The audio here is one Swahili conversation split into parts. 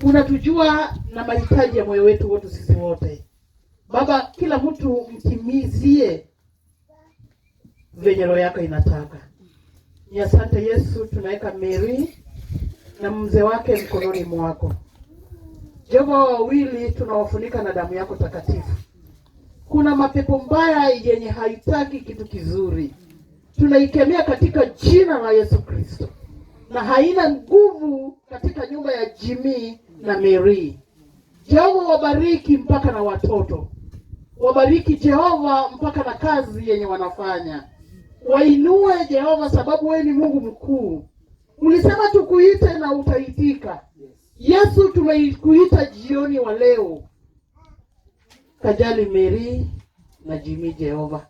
Unatujua na mahitaji ya moyo wetu wote sisi wote. Baba, kila mtu mtimizie venye roho yako inataka. Ni asante Yesu, tunaweka Mary na mzee wake mkononi mwako. Jehova, wawili tunawafunika na damu yako takatifu. Kuna mapepo mbaya yenye haitaki kitu kizuri, tunaikemea katika jina la Yesu Kristo, na haina nguvu katika nyumba ya Jimmy na Mary. Jehova, wabariki mpaka na watoto, wabariki Jehova mpaka na kazi yenye wanafanya. Wainue Jehova, sababu wewe ni Mungu mkuu. Ulisema tukuite na utaitika. Yesu, tumekuita jioni wa leo. Kajali Mary na Jimmy Jehova.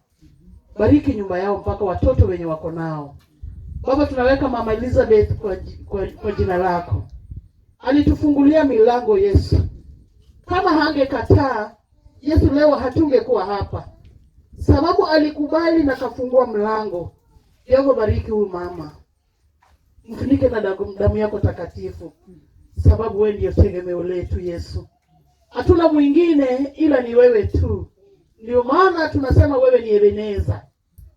Bariki nyumba yao mpaka watoto wenye wako nao. Baba, tunaweka Mama Elizabeth kwa jina lako. Alitufungulia milango Yesu. Kama hangekataa Yesu, leo hatungekuwa hapa. Sababu alikubali na kafungua mlango. Jehova, bariki huyu mama. Mfunike na damu yako takatifu. Sababu wewe ndio tegemeo letu Yesu. Hatuna mwingine ila ni wewe tu. Ndio maana tunasema wewe ni Ebeneza.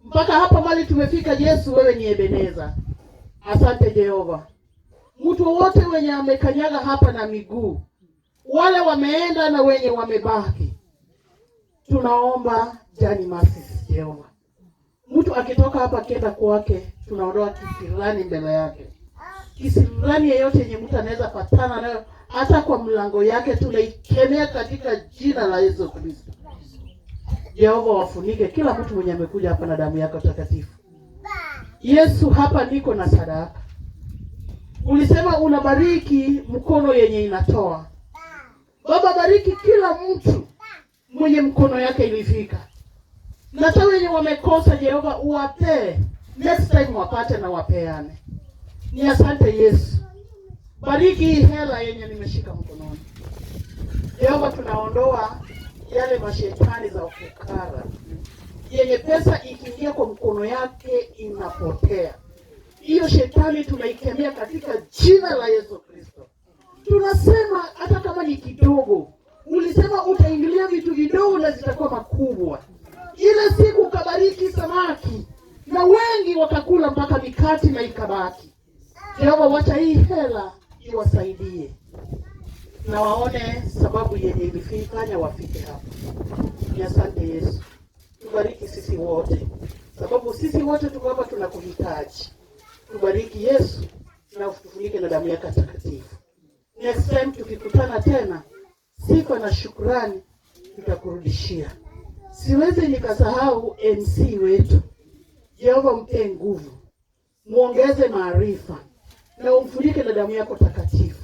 Mpaka hapa mali tumefika Yesu, wewe ni Ebeneza. Asante Jehova. Mtu wote wenye amekanyaga hapa na miguu, wale wameenda na wenye wamebaki, tunaomba jani masis Jehova. Mtu akitoka hapa akienda kwake, tunaondoa kisirani mbele yake. Kisirani yeyote yenye mtu anaweza patana nayo hata kwa mlango yake, tunaikemea katika jina la Yesu Kristo. Jehova, wafunike kila mtu mwenye amekuja hapa na damu yako takatifu. Yesu, hapa niko na sadaka. Ulisema unabariki mkono yenye inatoa. Baba, bariki kila mtu mwenye mkono yake ilifika. Na hata wenye wamekosa Jehova, uwapee. Next time wapate na wapeane. Ni asante Yesu. Bariki hii hela yenye nimeshika mkononi. Jehova, tunaondoa yale mashetani za ufukara. Yenye pesa ikiingia kwa mkono yake inapotea. Hiyo shetani tunaikemea katika jina la Yesu Kristo. Tunasema hata kama ni kidogo, ulisema utaingilia vitu vidogo na zitakuwa makubwa. Ile siku ukabariki samaki na wengi wakakula mpaka mikati na ikabaki. Jehova, wacha hii hela iwasaidie na waone sababu yenye ilifanya wafike hapa. Ni asante Yesu. Tubariki sisi wote, sababu sisi wote tuko hapa tunakuhitaji. Tubariki Yesu na utufunike na damu yako takatifu. Next time tukikutana tena, sifa na shukrani tutakurudishia. Siwezi nikasahau MC wetu. Jehova, mpe nguvu, muongeze maarifa na umfunike na damu yako takatifu.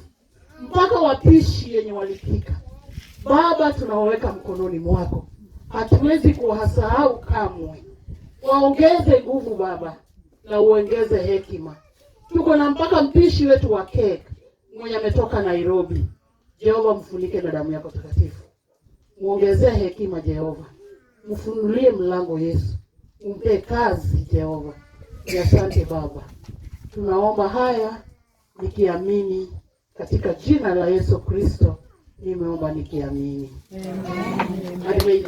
Mpaka wapishi yenye walipika, Baba, tunawaweka mkononi mwako. Hatuwezi kuwasahau kamwe. Waongeze nguvu Baba na uongeze hekima. Tuko na mpaka mpishi wetu wa cake mwenye ametoka Nairobi. Jehova, mfunike na damu yako takatifu. Muongezee hekima Jehova. Mfunulie mlango Yesu. Umpe kazi Jehova. Ni asante Baba. Tunaomba haya nikiamini katika jina la Yesu Kristo. Nimeomba nikiamini. Amen.